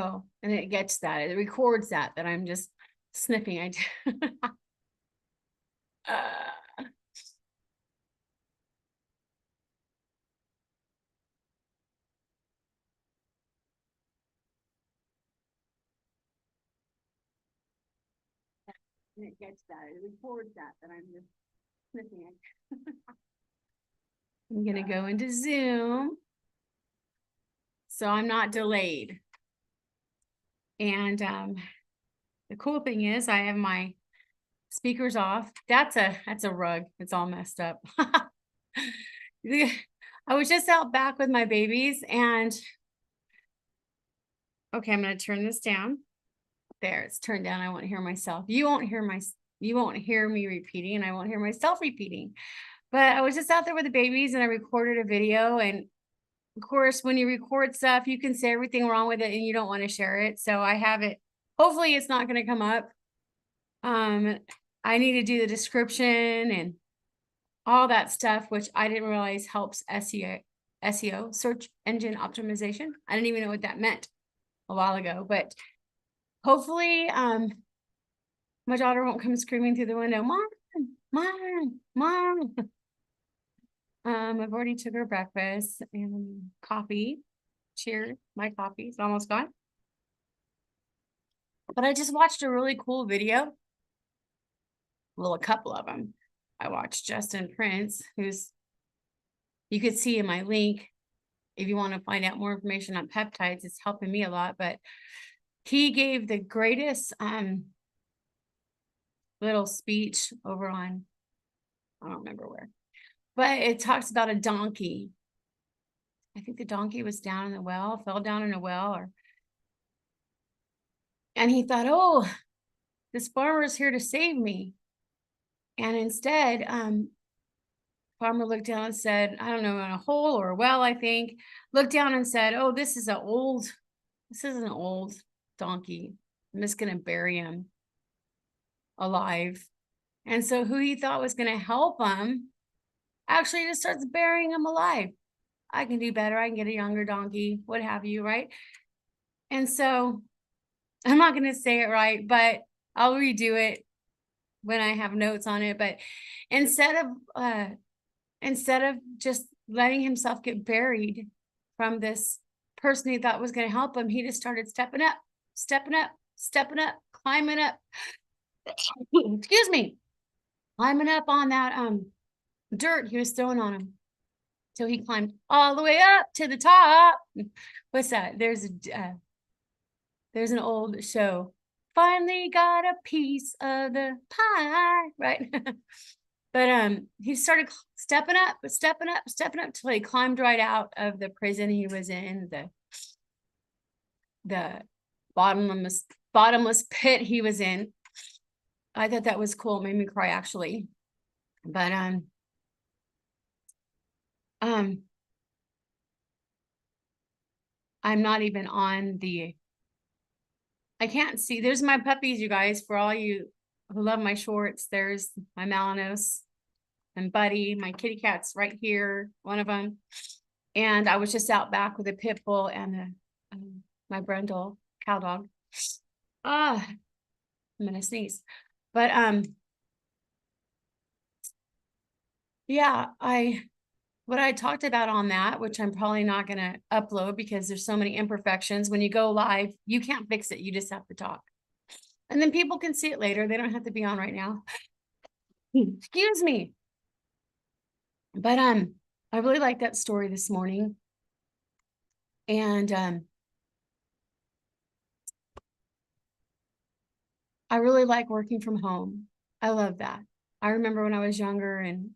Oh, and it gets that. It records that I'm just sniffing. And it gets that. It records that I'm just sniffing. I'm gonna go into Zoom, so I'm not delayed. And the cool thing is I have my speakers off. That's a rug. It's all messed up. I was just out back with my babies and okay, I'm going to turn this down. There, it's turned down. I won't hear myself. You won't hear me repeating, and I won't hear myself repeating. But I was just out there with the babies and I recorded a video. And of course, when you record stuff, you can say everything wrong with it and you don't want to share it. So I have it. Hopefully it's not going to come up. I need to do the description and all that stuff, which I didn't realize helps SEO, search engine optimization. I didn't even know what that meant a while ago, but hopefully my daughter won't come screaming through the window, Mom, Mom, Mom. I've already took her breakfast and coffee. Cheers, my coffee is almost gone. But I just watched a really cool video. Well, a couple of them. I watched Justin Prince, who's, you could see in my link, if you want to find out more information on peptides, it's helping me a lot, but he gave the greatest little speech over on, I don't remember where, but it talks about a donkey. I think the donkey was down in the well, fell down in a well, and he thought, oh, this farmer is here to save me. And instead, farmer looked down and said, I don't know, in a hole or a well, I think, looked down and said, oh, this is an old donkey. I'm just going to bury him alive. And so who he thought was going to help him actually just starts burying him alive. I can do better. I can get a younger donkey, what have you, right? And so I'm not going to say it right, but I'll redo it when I have notes on it. But instead of just letting himself get buried from this person he thought was going to help him, he just started stepping up, climbing up. Excuse me, climbing up on that dirt he was throwing on him. So he climbed all the way up to the top. What's that? There's an old show. Finally got a piece of the pie, right? But he started stepping up till he climbed right out of the prison he was in, the bottomless pit he was in. I thought that was cool. It made me cry, actually. But I'm not even on the, I can't see. There's my puppies, you guys, for all you who love my shorts. There's my Malanos and Buddy, my kitty cat's right here, one of them. And I was just out back with a pit bull and my brindle cow dog. I'm gonna sneeze. But yeah, what I talked about on that, which I'm probably not going to upload because there's so many imperfections. When you go live, you can't fix it. You just have to talk. And then people can see it later. They don't have to be on right now. Excuse me. But I really like that story this morning. And I really like working from home. I love that. I remember when I was younger and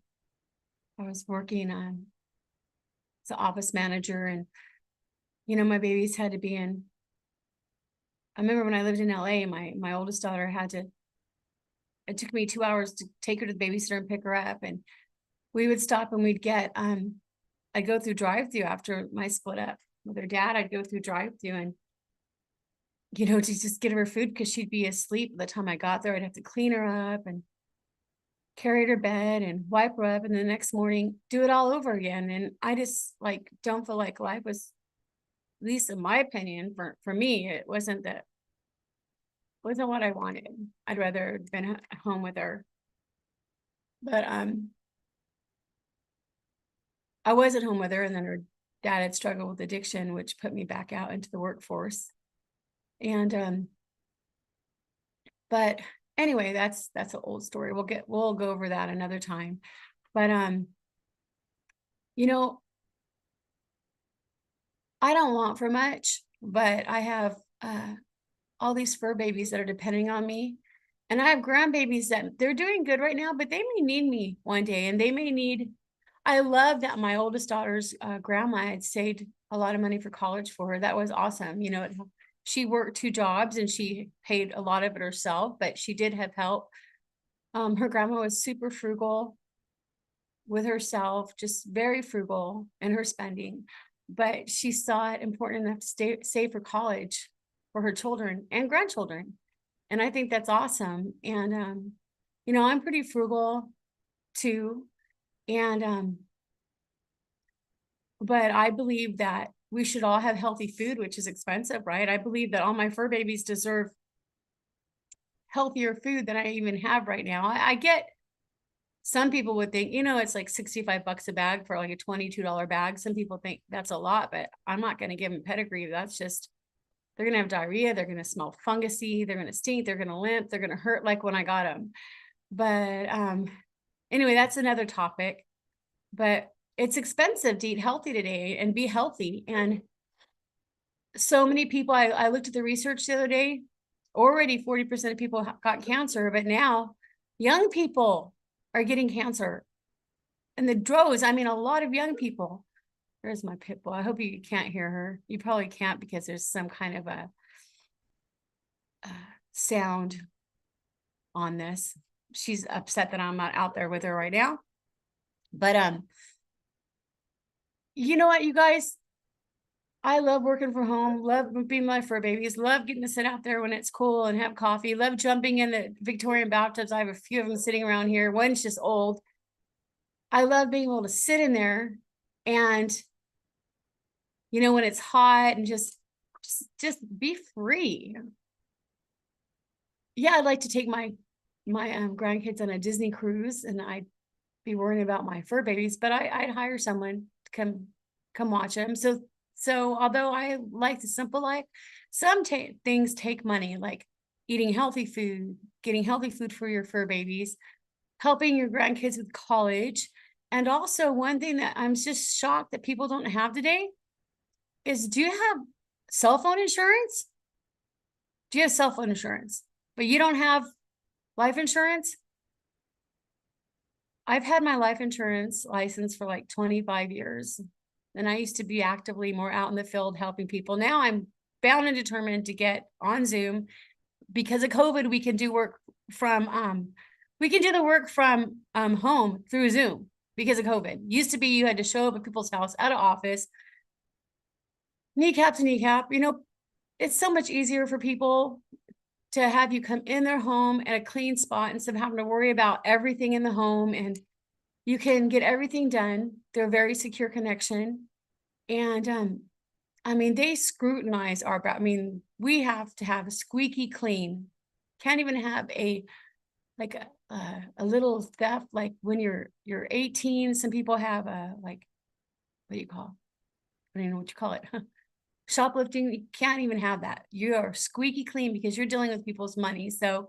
I was working as an office manager, and you know, my babies had to be in. I remember when I lived in LA, my oldest daughter it took me 2 hours to take her to the babysitter and pick her up, and we would stop and we'd get I'd go through drive-through after my split up with her dad. I'd go through drive-through and you know, to just get her food because she'd be asleep by the time I got there. I'd have to clean her up and carry her to bed and wipe her up, and the next morning do it all over again. And I just like don't feel like life was least in my opinion, for me, it wasn't what I wanted. I'd rather have been at home with her. But I was at home with her, and then her dad had struggled with addiction, which put me back out into the workforce. And but anyway, that's an old story. We'll go over that another time. But you know, I don't want for much, but I have all these fur babies that are depending on me. And I have grandbabies that they're doing good right now, but they may need me one day, and they may need, I love that my oldest daughter's grandma had saved a lot of money for college for her. That was awesome. You know, she worked 2 jobs and she paid a lot of it herself, but she did have help. Her grandma was super frugal with herself, just very frugal in her spending, but she saw it important enough to save for college for her children and grandchildren. And I think that's awesome. And, you know, I'm pretty frugal too. And, but I believe that we should all have healthy food, which is expensive, right? I believe that all my fur babies deserve healthier food than I even have right now. I get, some people would think, you know, it's like 65 bucks a bag for like a $22 bag. Some people think that's a lot, but I'm not going to give them pedigree. That's just, they're going to have diarrhea. They're going to smell fungusy. They're going to stink. They're going to limp. They're going to hurt like when I got them. But anyway, that's another topic. But it's expensive to eat healthy today and be healthy. And so many people, I looked at the research the other day, already 40% of people got cancer, but now young people are getting cancer. And the droves, I mean, a lot of young people. There's my pit bull. I hope you can't hear her. You probably can't because there's some kind of a sound on this. She's upset that I'm not out there with her right now. But you know what, you guys? I love working from home, love being my fur babies, love getting to sit out there when it's cool and have coffee, love jumping in the Victorian bathtubs. I have a few of them sitting around here. One's just old. I love being able to sit in there and, you know, when it's hot and just be free. Yeah, I'd like to take my grandkids on a Disney cruise, and I'd be worrying about my fur babies, but I'd hire someone to come watch them. So although I like the simple life, some things take money, like eating healthy food, getting healthy food for your fur babies, helping your grandkids with college. And also one thing that I'm just shocked that people don't have today is, do you have cell phone insurance? Do you have cell phone insurance, but you don't have life insurance? I've had my life insurance license for like 25 years. And I used to be actively more out in the field helping people. Now I'm bound and determined to get on Zoom. Because of COVID, we can do work from the work from home through Zoom because of COVID. Used to be you had to show up at people's house at an office, kneecap to kneecap. You know, it's so much easier for people to have you come in their home at a clean spot instead of having to worry about everything in the home, and you can get everything done. They're a very secure connection. And I mean, they scrutinize I mean, we have to have a squeaky clean. Can't even have a little theft. Like when you're 18, some people have a, like, what do you call? I don't even know what you call it. Shoplifting. You can't even have that. You are squeaky clean because you're dealing with people's money. So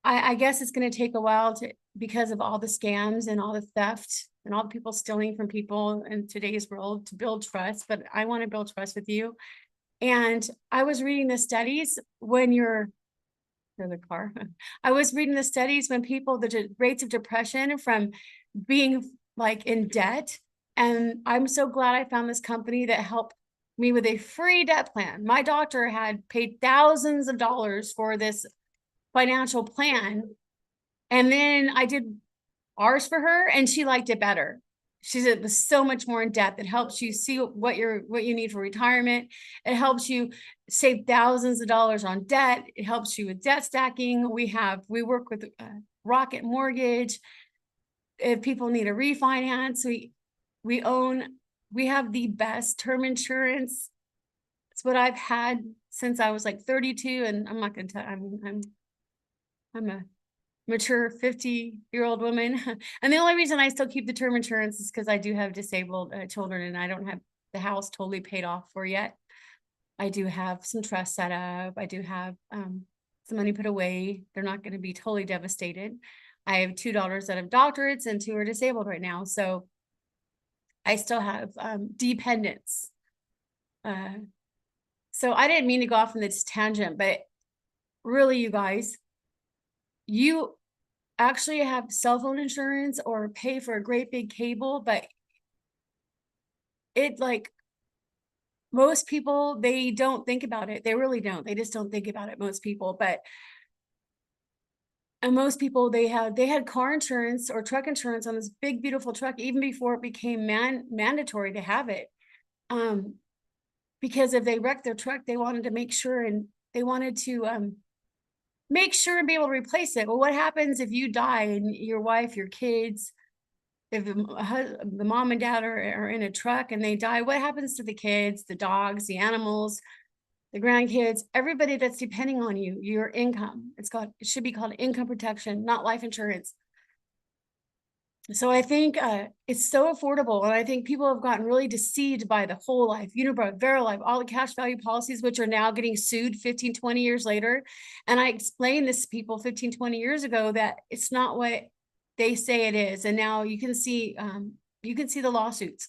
I guess it's going to take a while because of all the scams and all the theft and all the people stealing from people in today's world, to build trust. But I want to build trust with you. And I was reading the studies when you're in the car. I was reading the studies when people, the rates of depression from being like in debt. And I'm so glad I found this company that helped me with a free debt plan. My doctor had paid thousands of dollars for this financial plan. And then I did ours for her and she liked it better. She said it was so much more in depth. It helps you see what you need for retirement. It helps you save thousands of dollars on debt. It helps you with debt stacking. We work with Rocket Mortgage. If people need a refinance, we have the best term insurance It's what I've had since I was like 32, and I'm not gonna tell, I'm a mature 50-year-old woman. And the only reason I still keep the term insurance is because I do have disabled children, and I don't have the house totally paid off for yet. I do have some trust set up. I do have some money put away. They're not going to be totally devastated. I have 2 daughters that have doctorates and 2 are disabled right now. So I still have dependents. So I didn't mean to go off on this tangent, but really, you guys, you actually have cell phone insurance or pay for a great big cable, but it, like, most people, they don't think about it. They really don't. They just don't think about it, most people. But and most people, they had car insurance or truck insurance on this big, beautiful truck, even before it became mandatory to have it. Because if they wrecked their truck, they wanted to make sure, and they wanted to make sure and be able to replace it. Well, what happens if you die and your wife, your kids, if the mom and dad are in a truck and they die, what happens to the kids, the dogs, the animals, the grandkids, everybody that's depending on you, your income? It should be called income protection, not life insurance. So I think it's so affordable. And I think people have gotten really deceived by the whole life, Unibrow, Verilife, all the cash value policies, which are now getting sued 15, 20 years later. And I explained this to people 15, 20 years ago that it's not what they say it is. And now you can see the lawsuits.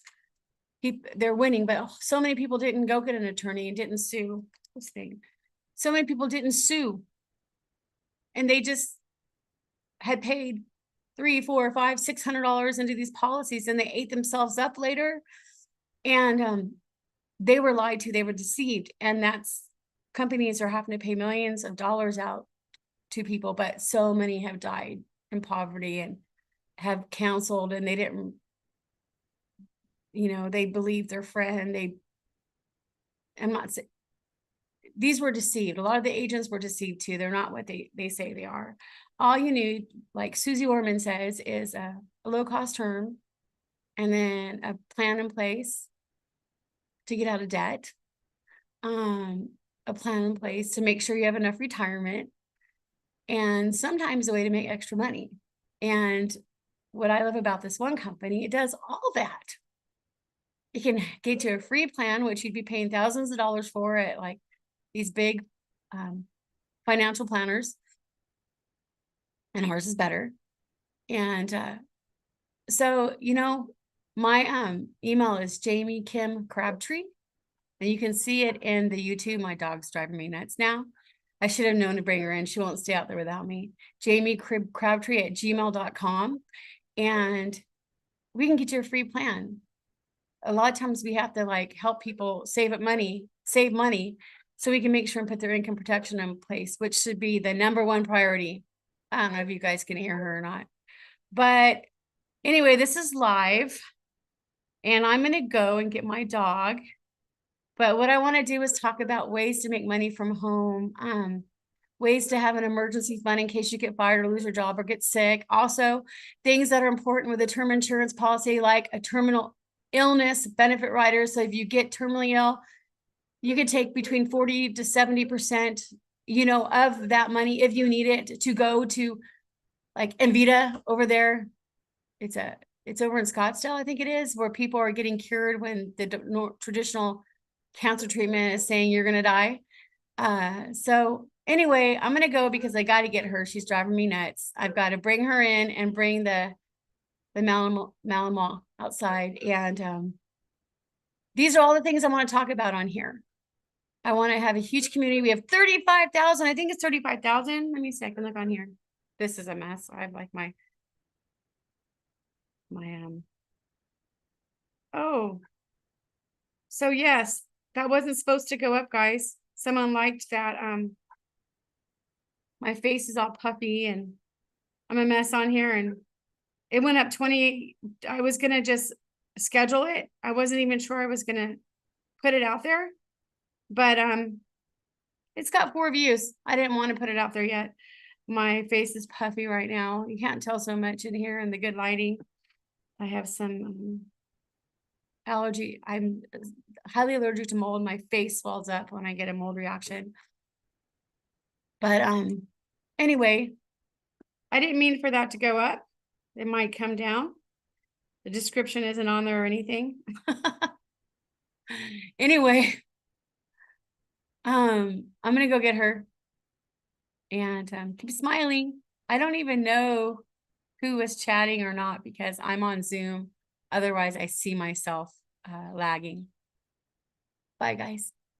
They're winning, but so many people didn't go get an attorney and didn't sue this thing. So many people didn't sue. And they just had paid $300, $400, $500, $600 into these policies, and they ate themselves up later. And they were lied to, they were deceived. And companies are having to pay millions of dollars out to people, but so many have died in poverty and have counseled, and they didn't, they believed their friend. I'm not saying these were deceived. A lot of the agents were deceived too. They're not what they say they are. All you need, like Susie Orman says, is a low-cost term and then a plan in place to get out of debt, a plan in place to make sure you have enough retirement, and sometimes a way to make extra money. And what I love about this one company, it does all that. You can get to a free plan, which you'd be paying thousands of dollars for at like these big financial planners, and ours is better. And so, my email is Jamie Kim Crabtree, and you can see it in the YouTube. My dog's driving me nuts now. I should have known to bring her in. She won't stay out there without me. Jamie Crabtree at gmail.com. And we can get you a free plan. A lot of times we have to help people save money, so we can make sure and put their income protection in place, which should be the #1 priority. I don't know if you guys can hear her or not. But anyway, this is live, and I'm going to go and get my dog. But what I want to do is talk about ways to make money from home, ways to have an emergency fund in case you get fired or lose your job or get sick. Also, things that are important with a term insurance policy, like a terminal illness benefit rider. So if you get terminally ill, you can take between 40 to 70%, of that money if you need it to go to like Envita over there. It's over in Scottsdale, I think it is, where people are getting cured when the traditional cancer treatment is saying you're going to die. So anyway, I'm going to go because I got to get her. She's driving me nuts. I've got to bring her in and bring the Malinois outside. And these are all the things I want to talk about on here. I want to have a huge community. We have 35,000. I think it's 35,000. Let me see. I can look on here. This is a mess. I have like oh. So yes, that wasn't supposed to go up, guys. Someone liked that. My face is all puffy and I'm a mess on here, and it went up 28. I was going to just schedule it. I wasn't even sure I was going to put it out there, but it's got 4 views. I didn't want to put it out there yet. My face is puffy right now. You can't tell so much in here in the good lighting. I have some allergy. I'm highly allergic to mold. My face swells up when I get a mold reaction. But anyway, I didn't mean for that to go up. It might come down. The description isn't on there or anything. Anyway, I'm gonna go get her and keep smiling. I don't even know who was chatting or not because I'm on Zoom. Otherwise, I see myself lagging. Bye, guys.